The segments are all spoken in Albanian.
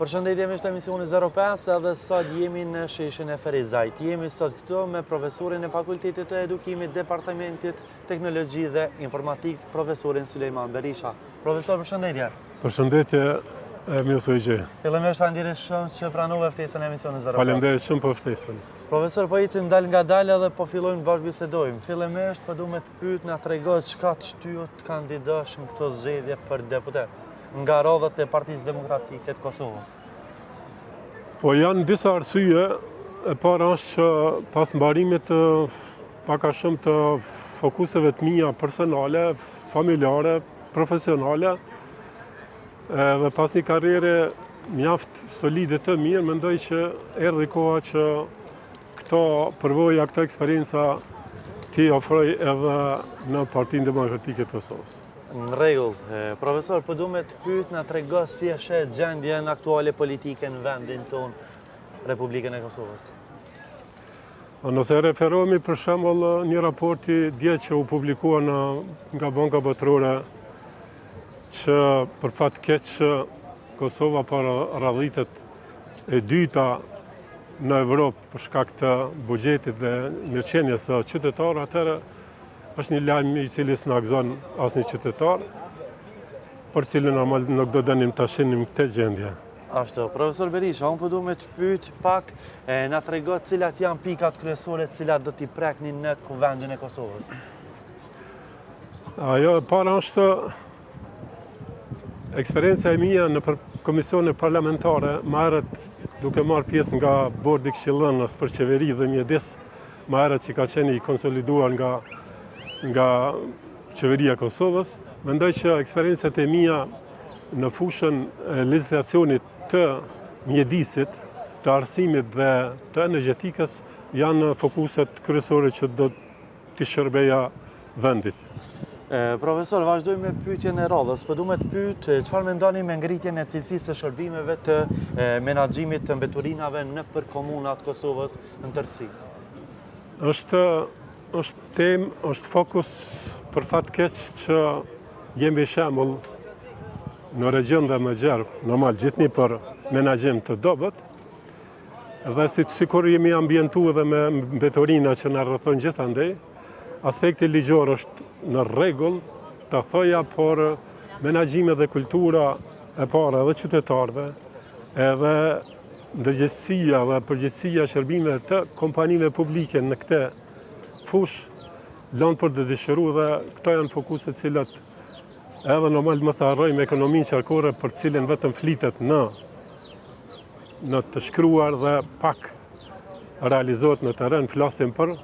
Përshëndetje miq të emisionit 05, edhe sot jemi në sheshin e Ferizajt. Jemi sot këtu me profesorin e Fakultetit të Edukimit, Departamentit Teknologji dhe Informatik, profesorin Sulejman Berisha. Profesor, përshëndetje. Përshëndetje, mirë se u gjej. Fillimisht faleminderit shumë që pranove ftesën e emisionit 05. Faleminderit shumë për ftesën. Profesor, po ecim dal nga dal edhe po fillojmë bashkë bisedojmë. Fillimisht po duam të pyet na tregoj çka të shtyhet të kandidosh në këtë zgjedhje për deputet nga rodhët e Partisë Demokratike të Kosovës. Po janë disa arsye. E para është që pas mbarimit pak a shumë të fokuseve të mia personale, familjare, profesionale, dhe pas një karriere mjaft solide të mirë, mendoj që erdhi koha që këto përvoja, këto eksperienca ti ofroj edhe në Partinë Demokratike të Kosovës. Në rregull, profesor, po duam të pyet na tregoj si e sheh gjendjen aktuale politike në vendin tonë, Republikën e Kosovës. Nëse referohemi për shembull një raporti dje që u publikua nga Banka Botërore që për fat keq Kosova para radhitet e dyta në Evropë për shkak të buxhetit dhe mirëqenies së qytetarëve, atëherë është një lajm i cili s'na gëzon asnjë qytetar, për cilën normal nuk do dënim ta shinim këtë gjendje. Ashtu, profesor Berisha, unë po duam të pyet pak, na tregoj cilat janë pikat kryesore të cilat do t'i preknin në kuvendin e Kosovës. Ajo e para është eksperienca e mia në komisione parlamentare, më herët duke marrë pjesë nga bordi këshillënës për qeveri dhe mjedis, më herët që ka qenë i konsoliduar nga qeveria e Kosovës. Mendoj që eksperiencat e mia në fushën e legjislacionit të mjedisit, të arsimit dhe të energjetikës janë fokuset kryesore që do t'i shërbeja vendit. Profesor, vazhdojmë me pyetjen e radhës. Po duam të pyet çfarë mendoni me ngritjen e cilësisë së shërbimeve të menaxhimit të mbeturinave nëpër komunat Kosovës në tërësi. Është temë, është fokus për fat keq që jemi shembull në region dhe më gjerë, normal gjithni për menaxhim të dobët, dhe sikur jemi ambientuar dhe me mbeturina që na rrethojnë gjithandej, aspekti ligjor është në rregull, të thoja, por menaxhimi dhe kultura e para dhe qytetarëve, edhe ndërgjegjësia dhe përgjegjësia e shërbimeve të kompanive publike në këtë fush lënë për të dëshiruar, dhe këto janë fokuset cilat edhe normal mos harrojmë ekonominë qarkore për cilën vetëm flitet në të shkruar dhe pak realizohet në terren. Flasim për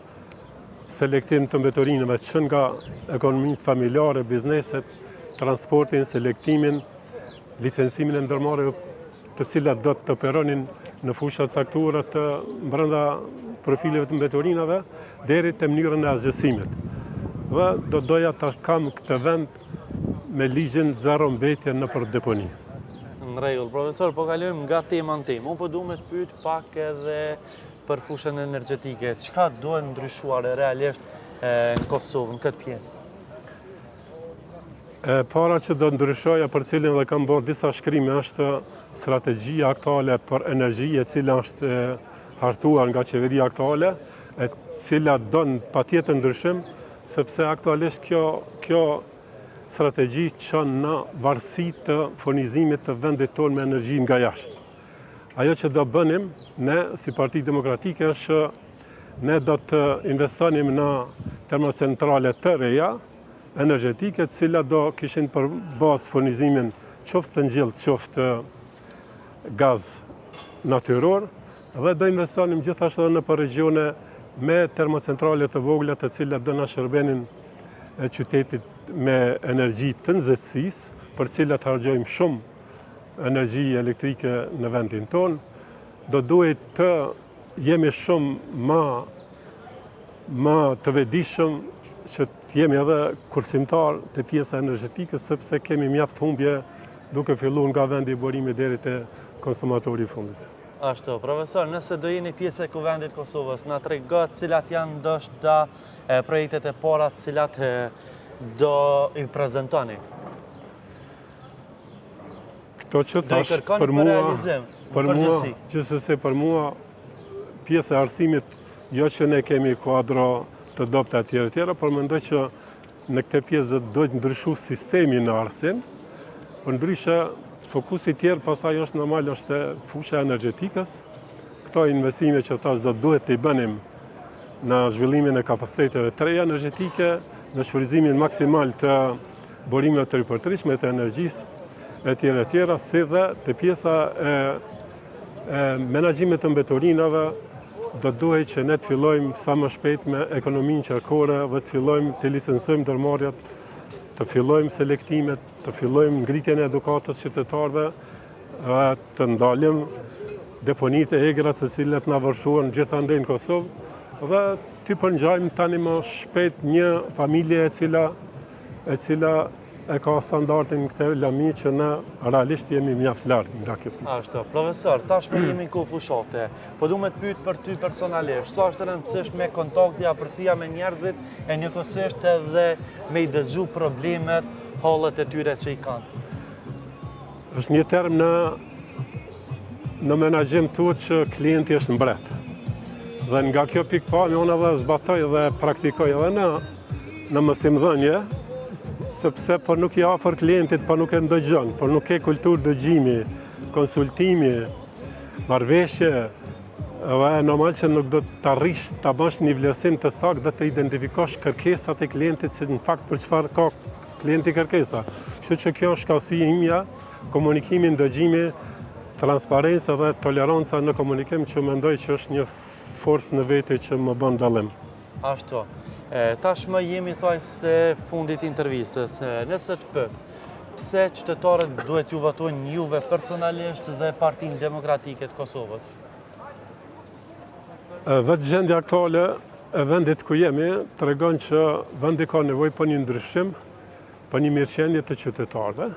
selektim të mbeturinave që nga ekonominë familjare, bizneset, transportin, selektimin, licencimin e ndërmarrjeve të cilat do të operonin në fusha të caktuara të brenda profileve të mbeturinave deri te mënyrën e asgjësimit. Dhe do doja ta kam këtë vend me ligjin zero mbetje nëpër deponi. Në rregull, profesor, po kalojmë nga tema në temë. Unë po duam të pyet pak edhe për fushën energjetike. Çka duhet ndryshuar realisht në Kosovë në këtë pjesë? E para që do ndryshoja, për cilën dhe kam bërë disa shkrime, është strategjia aktuale për energji, e cila është hartuar nga qeveria aktuale, e cila don patjetër ndryshim, sepse aktualisht kjo strategji çon në varësi të furnizimit të vendit tonë me energji nga jashtë. Ajo që do bënim ne si Parti Demokratike është ne do të investonim në termocentrale të reja energjetike, të cilat do kishin për bazë furnizimin qoftë të ngjillt, qoftë gaz natyror, dhe do investonim gjithashtu në për regione me termocentrale të vogla, të cilat do na shërbenin qytetit me energji të nxehtësisë, për cilat harxojmë shumë energji elektrike në vendin tonë. Do duhet të jemi shumë më të vetëdijshëm që të jemi edhe kursimtar të pjesa energjetikës, sepse kemi mjaft humbje duke filluar nga vendi i burimit deri te konsumatori i fundit. Ashtu, profesor, nëse do jeni pjesë e kuvendit Kosovës, na tregoj cilat janë ndoshta projektet e para të cilat do i prezentoni. Këto që Do i tash kërkoni për për mua, realizim, përgjithësi. gjithsesi për mua, pjesë e arsimit, jo që ne kemi kuadro të dobta tjera, por mendoj që në këtë pjesë do të ndryshu sistemi në arsim, por ndryshe fokusi tjerë pastaj është normal është fusha energjetikës. Këto investime që tash do duhet të i bënim në zhvillimin e kapaciteteve të reja energjetike, në shfrytëzimin maksimal të burimeve të ripërtërishme të energjisë e tjera, si dhe të pjesa e menaxhimit të mbetorinave, do duhet që ne të fillojmë sa më shpejt me ekonominë qarkore dhe të fillojmë të licencojmë ndërmarrjet, të fillojmë selektimet, të fillojmë ngritjen e edukatës qytetarëve, të ndalim deponitë e egrat të cilat na vërshuan gjithandej në Kosovë, dhe të përngjajmë tani më shpejt një familje e cila e ka standardin këtë lami që ne realisht jemi mjaft larg nga kjo punë. Ashtu, profesor, tashmë jemi në kohë fushate, po du me të pyet për ty personalisht, sa është e rëndësishme kontakti, afërsia me njerëzit e njëkohësisht edhe me i dëgju problemet, hallet e tyre që i kanë? Është një term në menaxhim tuaj që klienti është mbret. Dhe nga kjo pikpamje unë edhe zbatoj dhe praktikoj edhe në mësimdhënie, sepse po nuk i afër klientit, po nuk e ndëgjon, po nuk ke kulturë dëgjimi, konsultimi, marrëveshje, dhe normal që nuk do të arrish ta bësh një vlerësim të saktë dhe të identifikosh kërkesat e klientit se në fakt për çfarë ka klienti kërkesa. Kështu që kjo është shkallësi imja, komunikimi, ndëgjimi, transparenca dhe toleranca në komunikim që mendoj që është një forcë në vete që më bën dallim. Ashtu. Tashmë jemi thaj se fundit intervistës, nëse të pës, pse qytetarët duhet ju votojnë juve personalisht dhe Partinë Demokratike të Kosovës? Vetë gjendja aktuale e vendit ku jemi tregon që vendi ka nevojë për një ndryshim, për një mirëqenie të qytetarëve,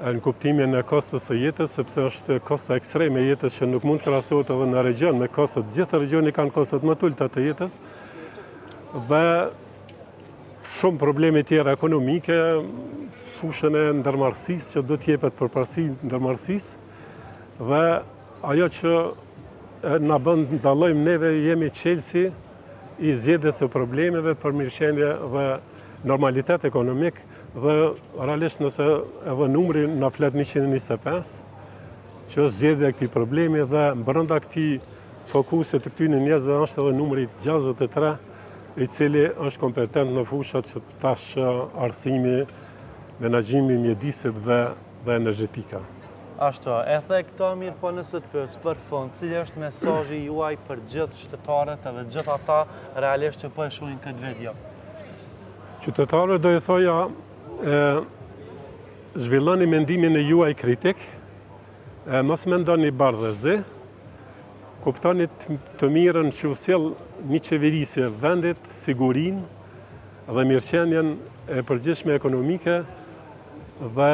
në kuptimin e kostës së jetës, sepse është kosta ekstreme e jetës që nuk mund të krahasohet edhe në region me kostot. Gjithë regioni kanë kostot më të ulta të jetës, dhe shumë probleme tjera ekonomike, fushën e ndërmarrësisë që do të jepet përparësi ndërmarrësisë, dhe ajo që na bën dallojmë neve jemi çelësi i zgjedhjes së problemeve për mirëqenie dhe normalitet ekonomik, dhe realisht nëse edhe numri na flet 125, që është zgjedhja e këtij problemi dhe brenda këtij fokusit të këtyre njerëzve është edhe numri 63, i cili është kompetent në fushat që tash arsimi, menaxhimi, mjedisit dhe energjetika. Ashtu, e the këto mirë, po nëse të pës, për fund, cili është mesazhi juaj për gjithë qytetarët edhe gjithë ata realisht që po e shohin këtë video? Qytetarët do i thoja, zhvilloni mendimin e juaj kritik, mos mendoni bardhëzi, kuptoni të mirën që u sjell një qeverisje vendit, sigurinë dhe mirëqenien e përgjithshme ekonomike dhe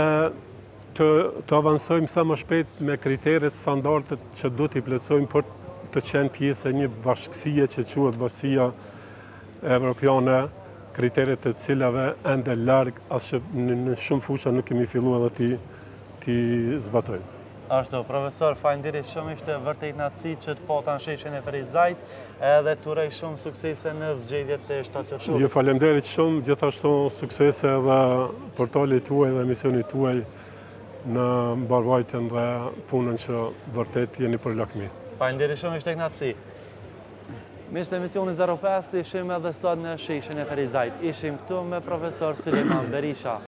të avansojmë sa më shpejt me kriteret, standardet që do t'i plotësojmë për të qenë pjesë e një bashkësie që quhet Bashkia Evropiane, kriteret të cilave ende larg, as që në shumë fusha nuk kemi filluar edhe ti zbatojmë. Ashtu, profesor, faleminderit shumë, ishte vërtet kënaqësi që të pata në sheshin e Ferizajt edhe të uroj shumë suksese në zgjedhjet e shtatërshore. Ju faleminderit shumë, gjithashtu suksese edhe portalit tuaj dhe emisionit tuaj në mbarvajtjen dhe punën që vërtet jeni për lakmi. Faleminderit shumë, ishte kënaqësi. Miqtë e emisionit 05, ishim edhe sot në sheshin e Ferizajt. Ishim këtu me profesor Sulejman Berisha.